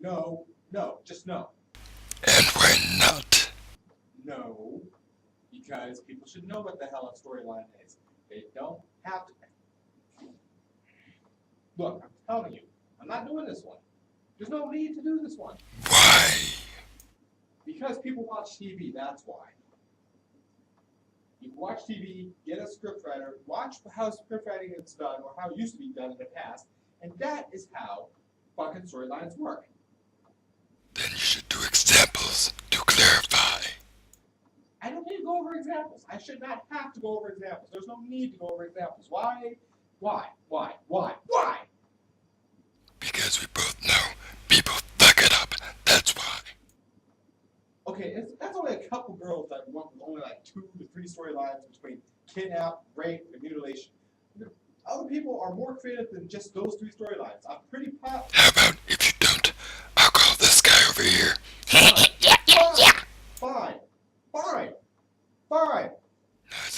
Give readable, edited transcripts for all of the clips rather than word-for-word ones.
No, no, just no. And why not? No, because people should know what the hell a storyline is. They don't have to. Look, I'm telling you, I'm not doing this one. There's no need to do this one. Why? Because people watch TV, that's why. You watch TV, get a scriptwriter, watch how script writing is done or how it used to be done in the past, and that is how fucking storylines work. Then you should do examples to clarify. I don't need to go over examples. I should not have to go over examples. There's no need to go over examples. Why? Why? Why? Why? Why? Because we both know people fuck it up. That's why. Okay, that's only a couple girls that went with only like 2 to 3 storylines between kidnap, rape, and mutilation. Other people are more creative than just those 3 storylines. I'm pretty proud. How about if you don't, I'll call this guy over here. Fine. Fine. Fine.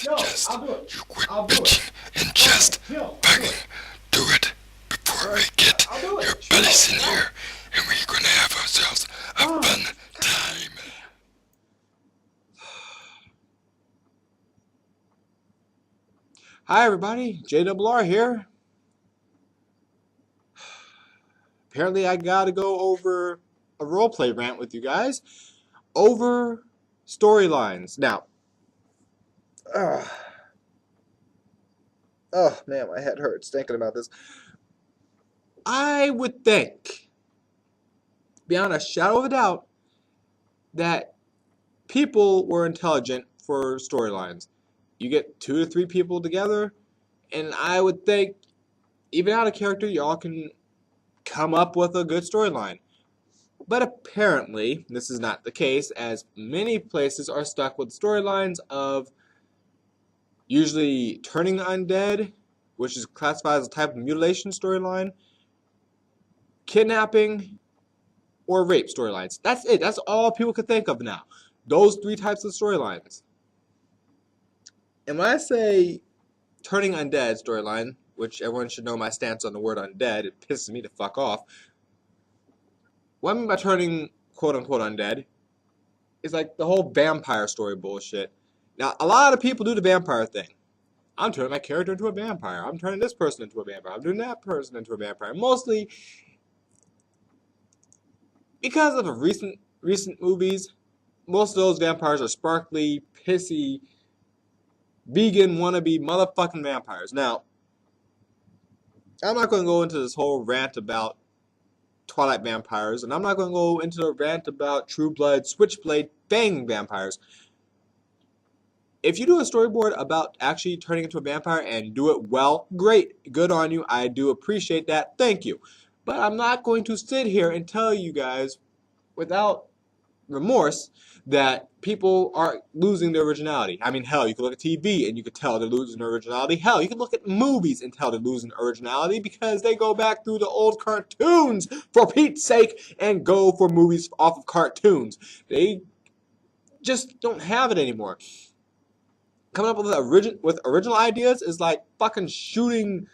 No, I'll do it. You quit I'll do bitching it. and just Chill. fucking do it before I get I'll do it. your buddies in here and we're gonna have ourselves a fun time. Hi everybody, JRR here. Apparently I gotta go over a roleplay rant with you guys over storylines. Now, oh man, my head hurts thinking about this. I would think, beyond a shadow of a doubt, that people were intelligent for storylines. You get 2 to 3 people together, and I would think, even out of character, y'all can come up with a good storyline. But apparently, this is not the case, as many places are stuck with storylines of usually turning undead, which is classified as a type of mutilation storyline, kidnapping, or rape storylines. That's it. That's all people could think of now. Those 3 types of storylines. And when I say turning undead storyline, which everyone should know my stance on the word undead, it pisses me to fuck off. What I mean by turning quote-unquote undead is like the whole vampire story bullshit. Now, a lot of people do the vampire thing. I'm turning my character into a vampire. I'm turning this person into a vampire. I'm doing that person into a vampire. Mostly because of recent movies, most of those vampires are sparkly, pissy, vegan wannabe motherfucking vampires. Now, I'm not going to go into this whole rant about Twilight vampires, and I'm not going to go into a rant about True Blood, Switchblade, Fang vampires. If you do a storyboard about actually turning into a vampire and do it well, great, good on you. I do appreciate that. Thank you. But I'm not going to sit here and tell you guys without remorse that people are losing their originality. I mean, hell, you could look at TV and you could tell they're losing their originality. Hell, you could look at movies and tell they're losing originality because they go back through the old cartoons, for Pete's sake, and go for movies off of cartoons. They just don't have it anymore. Coming up with original ideas is like fucking shooting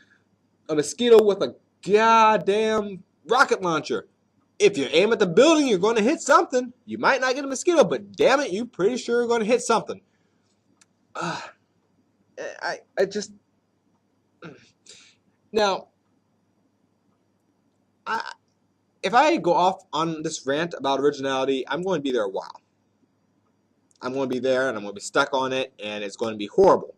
a mosquito with a goddamn rocket launcher. If you aim at the building, you're going to hit something. You might not get a mosquito, but damn it, you're pretty sure you're going to hit something. I just... Now, if I go off on this rant about originality, I'm going to be there a while. I'm going to be there, and I'm going to be stuck on it, and it's going to be horrible.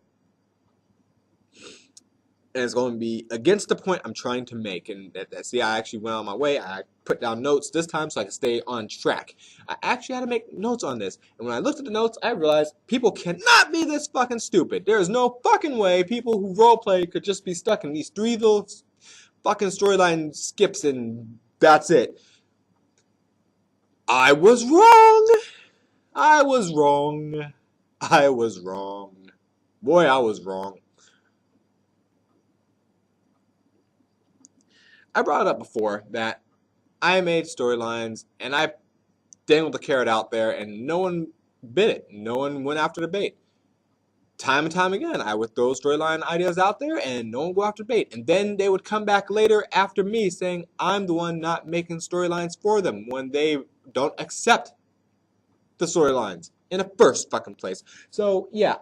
And it's going to be against the point I'm trying to make. And see, I actually went on my way. I put down notes this time so I could stay on track. I actually had to make notes on this. And when I looked at the notes, I realized people cannot be this fucking stupid. There is no fucking way people who roleplay could just be stuck in these 3 little fucking storyline skips and that's it. I was wrong. I was wrong. I was wrong. Boy, I was wrong. I brought it up before that I made storylines and I dangled the carrot out there and no one bit it. No one went after the bait. time and time again, I would throw storyline ideas out there and no one would go after debate. And then they would come back later after me saying I'm the one not making storylines for them when they don't accept the storylines in the first fucking place. So yeah,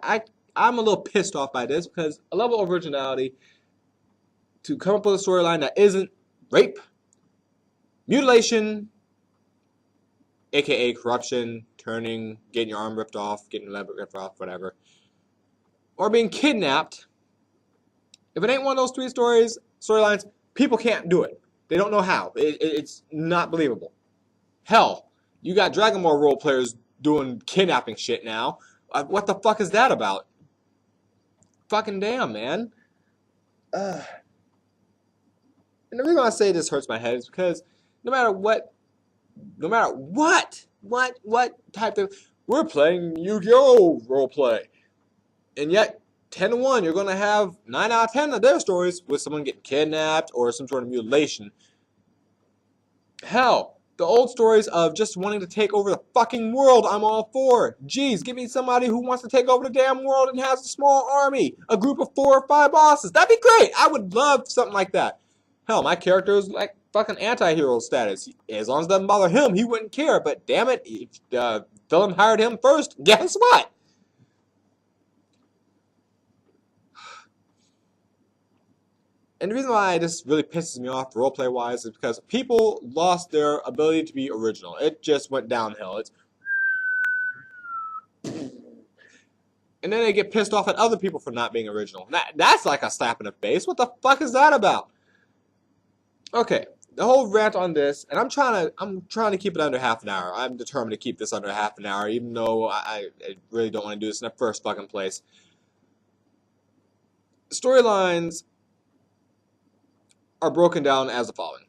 I'm a little pissed off by this because a level of originality to come up with a storyline that isn't rape, mutilation, aka corruption, turning, getting your arm ripped off, getting your leg ripped off, whatever, or being kidnapped. If it ain't one of those three storylines, people can't do it. They don't know how. It's not believable. Hell, you got Dragon Ball role players doing kidnapping shit now. What the fuck is that about? Fucking damn, man. And the reason I say this hurts my head is because no matter what type of, we're playing Yu-Gi-Oh! Roleplay, and yet 10-1, you're gonna have 9 out of 10 of their stories with someone getting kidnapped or some sort of mutilation. Hell, the old stories of just wanting to take over the fucking world, I'm all for. Jeez, give me somebody who wants to take over the damn world and has a small army, a group of 4 or 5 bosses. That'd be great. I would love something like that. Hell, my character is like fucking anti-hero status. As long as it doesn't bother him, he wouldn't care. But damn it, if villain hired him first, guess what? And the reason why this really pisses me off roleplay-wise is because people lost their ability to be original. It just went downhill. And then they get pissed off at other people for not being original. That's like a slap in the face. What the fuck is that about? Okay, the whole rant on this, and I'm trying to keep it under half an hour. I'm determined to keep this under half an hour, even though I really don't want to do this in the first fucking place. Storylines are broken down as the following.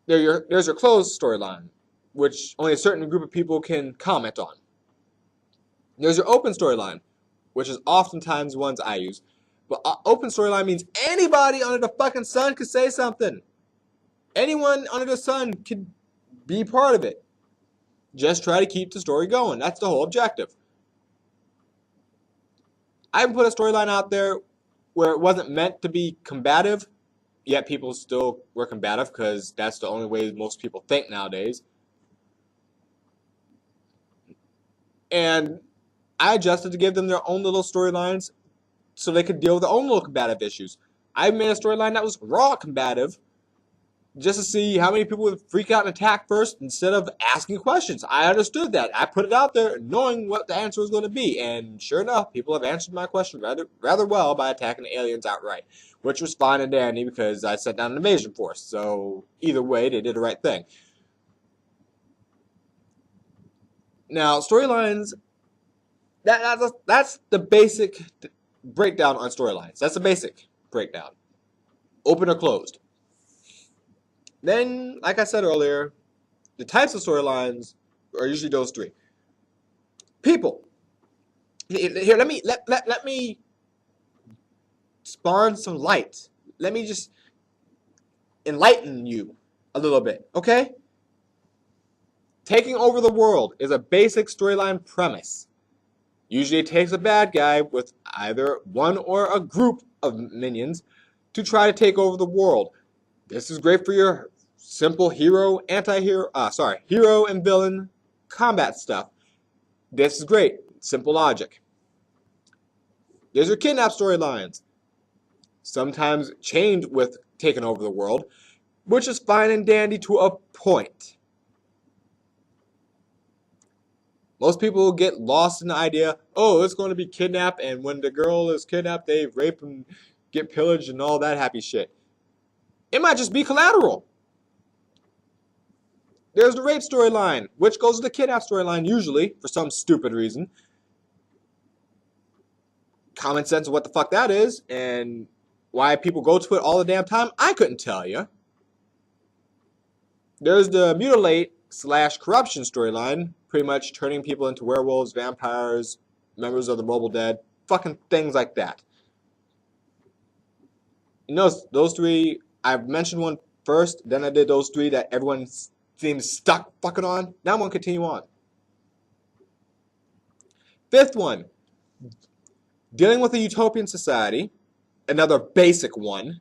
There's your closed storyline, which only a certain group of people can comment on. There's your open storyline, which is oftentimes ones I use. But open storyline means anybody under the fucking sun could say something. Anyone under the sun could be part of it. Just try to keep the story going. That's the whole objective. I put a storyline out there where it wasn't meant to be combative, yet people still were combative because that's the only way most people think nowadays. And I adjusted to give them their own little storylines so they could deal with their own little combative issues. I made a storyline that was raw combative just to see how many people would freak out and attack first instead of asking questions. I understood that. I put it out there knowing what the answer was going to be. And sure enough, people have answered my question rather well by attacking the aliens outright, which was fine and dandy because I sent down an invasion force. So either way, they did the right thing. Now, storylines, that's the basic breakdown on storylines. That's the basic breakdown. Open or closed. Then, like I said earlier, the types of storylines are usually those three. People. Here, let me spawn some light. Let me just enlighten you a little bit, okay? Taking over the world is a basic storyline premise. Usually it takes a bad guy with either one or a group of minions to try to take over the world. This is great for your simple hero, hero and villain combat stuff. This is great. Simple logic. There's your kidnap storylines. Sometimes chained with taking over the world, which is fine and dandy to a point. Most people get lost in the idea, oh, it's going to be kidnapped, and when the girl is kidnapped, they rape and get pillaged and all that happy shit. It might just be collateral. There's the rape storyline, which goes with the kidnap storyline usually, for some stupid reason. Common sense of what the fuck that is, and why people go to it all the damn time, I couldn't tell you. There's the mutilate/corruption storyline, pretty much turning people into werewolves, vampires, members of the mobile dead, fucking things like that. You know, those three, I've mentioned one first, then I did those three that everyone seems stuck fucking on. Now I'm going to continue on. Fifth one, dealing with a utopian society, another basic one,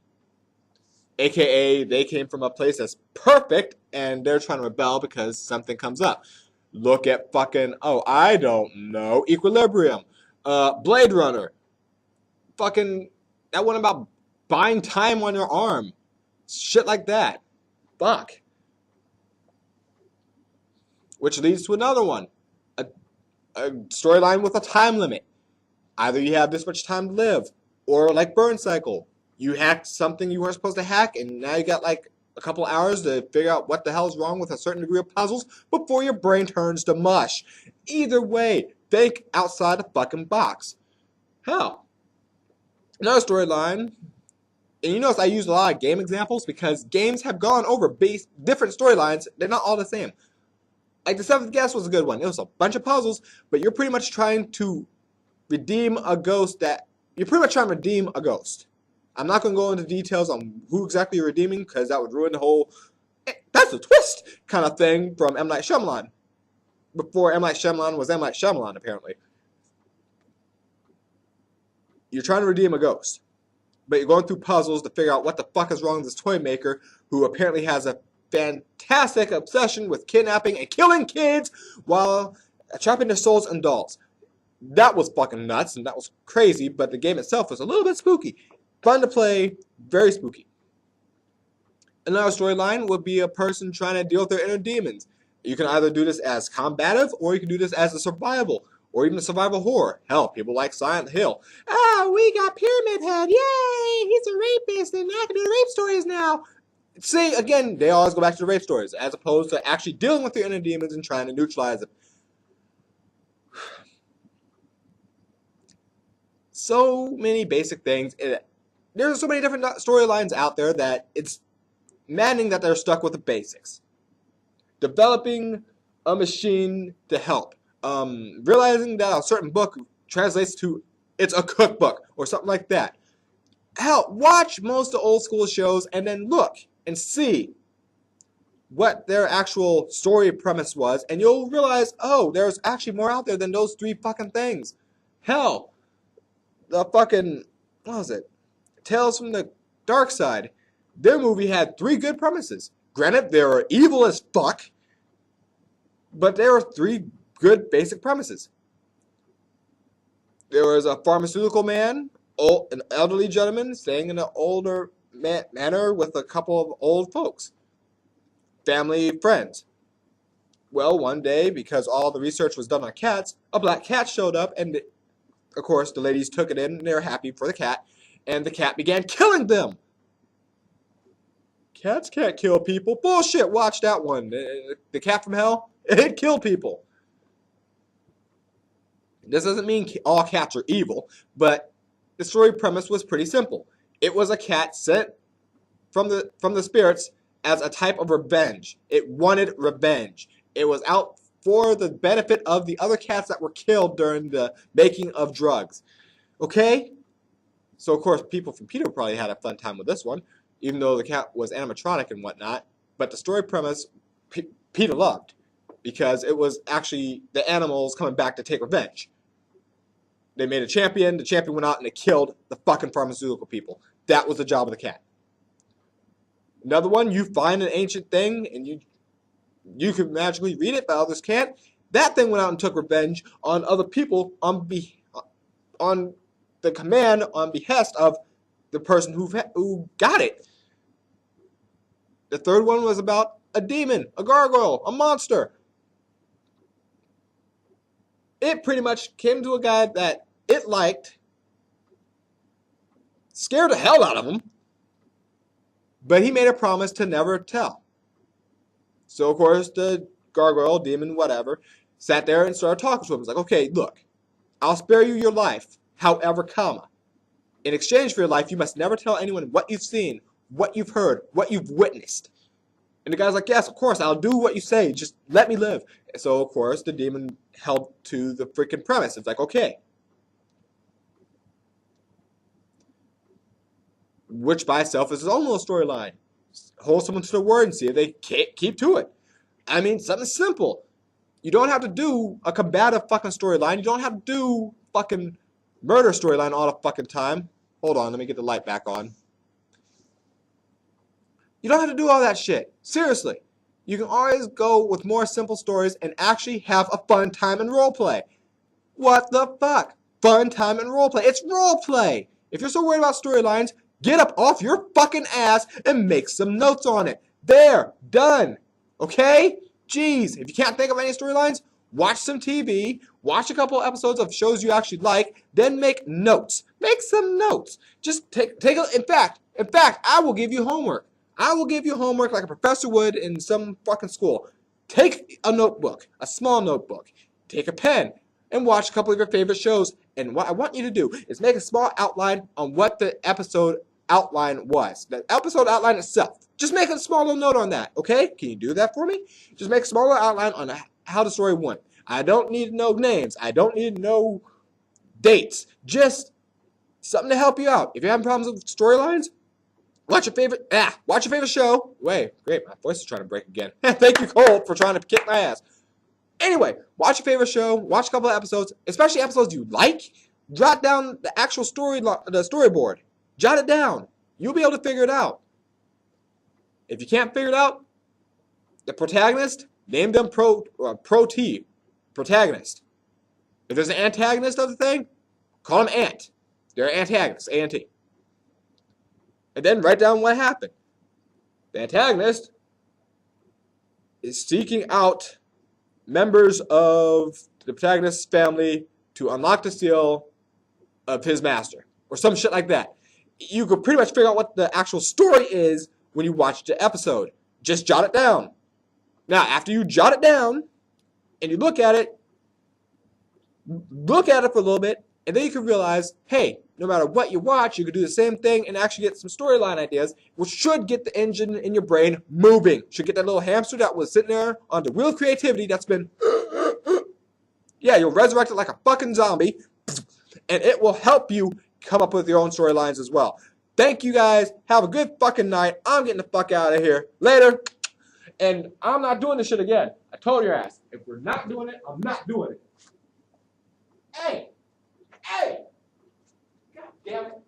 aka they came from a place that's perfect and they're trying to rebel because something comes up. Look at fucking, oh, I don't know, Equilibrium, Blade Runner, fucking, that one about buying time on your arm, shit like that. Fuck. Which leads to another one, a storyline with a time limit. Either you have this much time to live, or like Burn Cycle, you hacked something you weren't supposed to hack, and now you got like a couple hours to figure out what the hell's wrong with a certain degree of puzzles before your brain turns to mush. Either way, think outside the fucking box. Hell, another storyline, and you notice I used a lot of game examples because games have gone over different storylines. They're not all the same. Like the Seventh Guest was a good one. It was a bunch of puzzles, but you're pretty much trying to redeem a ghost you're pretty much trying to redeem a ghost. I'm not going to go into details on who exactly you're redeeming because that would ruin the whole that's a twist kind of thing from M. Night Shyamalan. Before M. Night Shyamalan was M. Night Shyamalan, apparently. You're trying to redeem a ghost, but you're going through puzzles to figure out what the fuck is wrong with this toy maker who apparently has a fantastic obsession with kidnapping and killing kids while trapping their souls in dolls. That was fucking nuts, and that was crazy, but the game itself was a little bit spooky. Fun to play, very spooky. Another storyline would be a person trying to deal with their inner demons. You can either do this as combative, or you can do this as a survival, or even a survival horror. Hell, people like Silent Hill. Oh, we got Pyramid Head, yay! He's a rapist, and I can do the rape stories now. See, again, they always go back to the rape stories, as opposed to actually dealing with your inner demons and trying to neutralize them. So many basic things. There's so many different storylines out there that it's maddening that they're stuck with the basics. Developing a machine to help. Realizing that a certain book translates to it's a cookbook or something like that. Hell, watch most of the old school shows and then look and see what their actual story premise was, and you'll realize, oh, there's actually more out there than those three fucking things. Hell, the fucking, what was it? Tales from the Dark Side. Their movie had three good premises. Granted, they were evil as fuck, but there were three good basic premises. There was a pharmaceutical man, an elderly gentleman staying in an older manor with a couple of old folks. Family, friends. Well, one day, because all the research was done on cats, a black cat showed up, and of course, the ladies took it in, and they were happy for the cat, and the cat began killing them. Cats can't kill people. Bullshit, watch that one. The Cat from Hell, it killed people. This doesn't mean all cats are evil, but the story premise was pretty simple. It was a cat sent from the spirits as a type of revenge. It wanted revenge. It was out for the benefit of the other cats that were killed during the making of drugs. Okay? So, of course, people from PETA probably had a fun time with this one, even though the cat was animatronic and whatnot. But the story premise, PETA loved, because it was actually the animals coming back to take revenge. They made a champion, the champion went out and it killed the fucking pharmaceutical people. That was the job of the cat. Another one, you find an ancient thing and you can magically read it, but others can't. That thing went out and took revenge on other people on the command, on behest of the person who got it. The third one was about a demon, a gargoyle, a monster. It pretty much came to a guy that it liked, scared the hell out of him, but he made a promise to never tell. So, of course, the gargoyle, demon, whatever, sat there and started talking to him. He's like, okay, look, I'll spare you your life, however, comma. In exchange for your life, you must never tell anyone what you've seen, what you've heard, what you've witnessed. And the guy's like, yes, of course, I'll do what you say. Just let me live. So, of course, the demon held to the freaking premise. It's like, okay. Which by itself is its own little storyline. Hold someone to the word and see if they keep to it. I mean, something simple. You don't have to do a combative fucking storyline. You don't have to do fucking murder storyline all the fucking time. Hold on, let me get the light back on. You don't have to do all that shit. Seriously. You can always go with more simple stories and actually have a fun time in roleplay. What the fuck? Fun time and roleplay. It's roleplay. If you're so worried about storylines, get up off your fucking ass and make some notes on it. There. Done. Okay? Jeez. If you can't think of any storylines, watch some TV. Watch a couple episodes of shows you actually like. Then make notes. Make some notes. Just take a... In fact, I will give you homework. I will give you homework like a professor would in some fucking school. Take a notebook. A small notebook. Take a pen. And watch a couple of your favorite shows. And what I want you to do is make a small outline on what the episode outline was. The episode outline itself. Just make a small little note on that, okay? Can you do that for me? Just make a small little outline on how the story went. I don't need to know names. I don't need to know dates. Just something to help you out. If you're having problems with storylines, watch your favorite show. Wait, great, my voice is trying to break again. Thank you, Cole, for trying to kick my ass. Anyway, watch your favorite show, watch a couple of episodes, especially episodes you like. Jot down the actual storyboard. Jot it down. You'll be able to figure it out. If you can't figure it out, the protagonist, name them Pro-T. Protagonist. If there's an antagonist of the thing, call them Ant. They're antagonists, A-N-T. And then write down what happened. The antagonist is seeking out members of the protagonist's family to unlock the seal of his master. Or some shit like that. You could pretty much figure out what the actual story is when you watch the episode. Just jot it down. Now, after you jot it down, and you look at it for a little bit, and then you can realize, hey, no matter what you watch, you could do the same thing and actually get some storyline ideas, which should get the engine in your brain moving. Should get that little hamster that was sitting there on the wheel of creativity that's been... yeah, you'll resurrect it like a fucking zombie, and it will help you come up with your own storylines as well. Thank you guys. Have a good fucking night. I'm getting the fuck out of here. Later. And I'm not doing this shit again. I told your ass. If we're not doing it, I'm not doing it. Hey! God damn it.